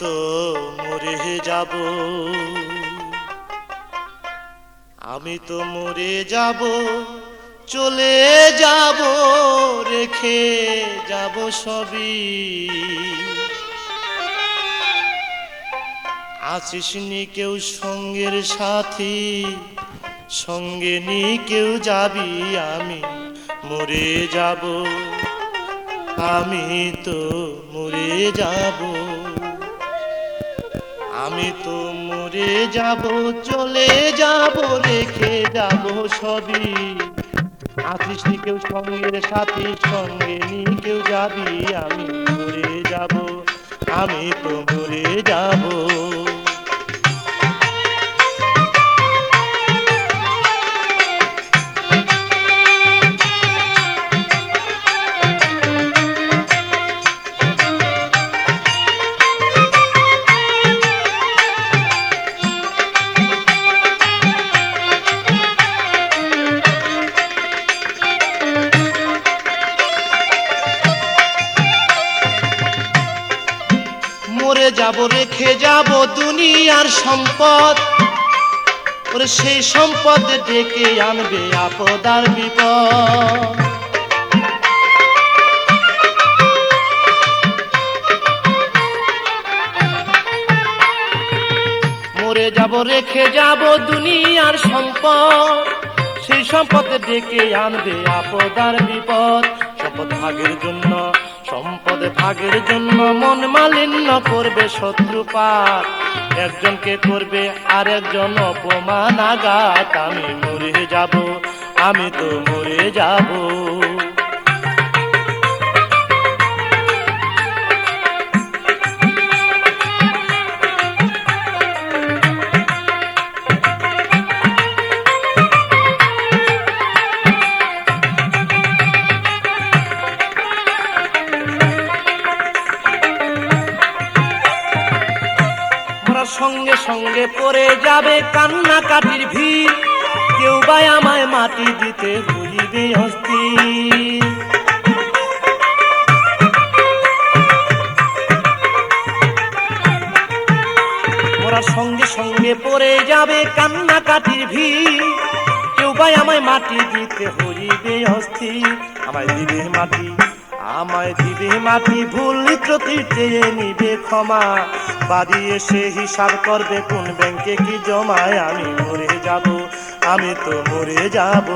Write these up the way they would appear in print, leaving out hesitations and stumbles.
তো মরে যাব, আমি তো মরে যাব, চলে যাব, রেখে যাব সবই। আছিস নি কেউ সঙ্গের সাথী, সঙ্গে নি কেউ যাবি, আমি মরে যাব, আমি তো মরে যাব, আমি তো মরে যাব, চলে যাব, রেখে যাব সবই। আছিস নি কেউ সঙ্গের সাথী, সঙ্গে নি কেউ যাবি, আমি মরে যাব, আমি তো মরে যাব। মরে যাব, রেখে যাব দুনিয়ার সম্পদ, ওরে সেই সম্পদ ডেকে আনবে আপদ আর বিপদ। মরে যাব, রেখে যাব দুনিয়ার সম্পদ, সেই সম্পদ ডেকে আনবে আপদ আর বিপদ। সম্পদ ভাগের জন্য, সম্পদ ভাগের জন্য মন মালিন্য করবে শত্রুপাত, একজনকে করবে আর একজন অপমান আঘাত। আমি মরে যাব, আমি তো মরে যাব। সঙ্গে সঙ্গে পড়ে যাবে কান্নাকাটির ভিড়, কেউ বা আমায় মাটি দিতে হইবে অস্থির। ওরা সঙ্গে সঙ্গে পড়ে যাবে কান্নাকাটির ভিড়, কেউ বা আমায় মাটি দিতে হইবে অস্থির। আমায় দিবে মাটি, আমায় দিবে মাটি, ভুল ত্রুটি চেয়ে নিবে ক্ষমা, বাড়ি এসে হিসাব করবে কোন ব্যাংকে কি জমায়। আমি মরে যাব, আমি তো মরে যাব।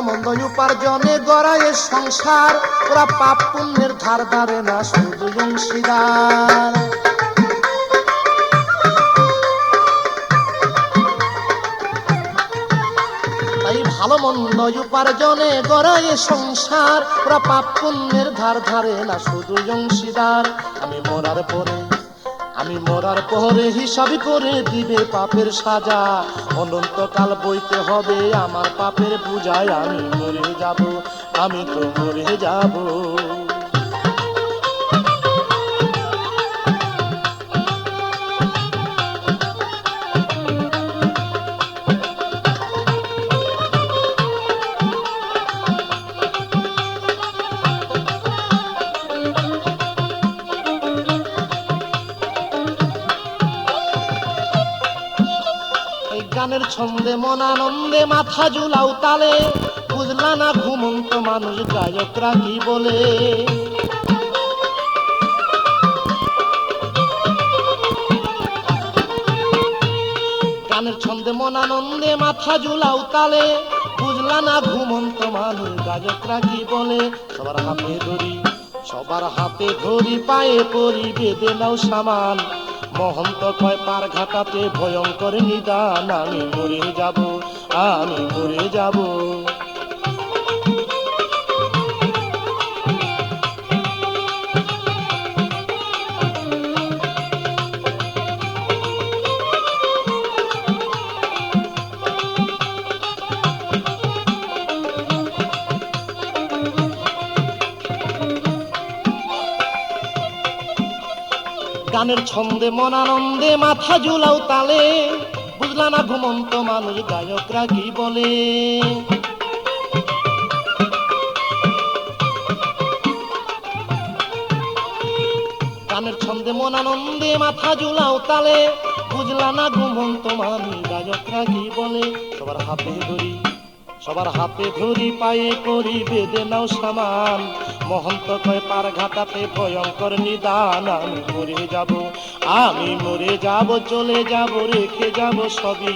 মন্দ উপার্জনে গড়ায় সংসার, ওরা পাপ পুণ্যের ধার ধারে না, শুধু অংশীদার। তাই ভালো মন্দ উপার্জনে গড়ায় সংসার, ওরা পাপ পুণ্যের ধার ধারে না, শুধু অংশীদার। আমি মরার পরে, আমি মরার পরে হিসাব করে দিবে পাপের সাজা, অনন্তকাল বইতে হবে আমার পাপের পূজায়। আমি মরে যাব, আমি তো মরে যাব। গানের ছন্দে মন আনন্দে মাথা ঝুলাও তালে, বুঝলা না ঘুমন্ত মানুষ গায়করা কি বলে। গানের ছন্দে মন আনন্দে মাথা ঝুলাও তালে, বুঝলা না ঘুমন্ত মানুষ গায়করা কি বলে। সবার হাতে ধরি, সবার হাতে ধরি, পায়ে পরি, বেঁধে নাও সামান, মহন্ত কয় পার ঘাটাতে ভয়ঙ্কর নিদান। আমি মরে যাব, আমি মরে যাব। গানের ছন্দে মন আনন্দে মাথা ঝুলাও তালে, বুঝলা না ঘুমন্ত মানুষ গায়করা কি বলে। গানের ছন্দে মন আনন্দে মাথা ঝুলাও তালে, বুঝলা না ঘুমন্ত মানুষ গায়করা কি বলে। সবার হাতে ধরি পায়ে করি বেঁধে নাও সামান, মহন্ত কয় পার ঘাটাতে ভয়ঙ্কর নিদান। আমি মরে যাব চলে যাব রেখে যাব সবই,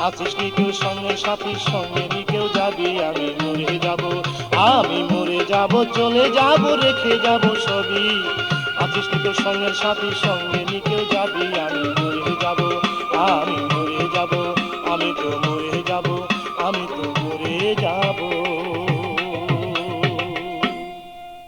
আছিস নি কেউ সঙ্গে সাথী সঙ্গে নি কেউ যাবি। আমি মরে যাব চলে যাব রেখে যাব সবই, আছিস নি কেউ সঙ্গের সাথী সঙ্গে নি কেউ যাবি। আমি মরে যাব আমি তো মরে যাব, আমি তো মরে যাব।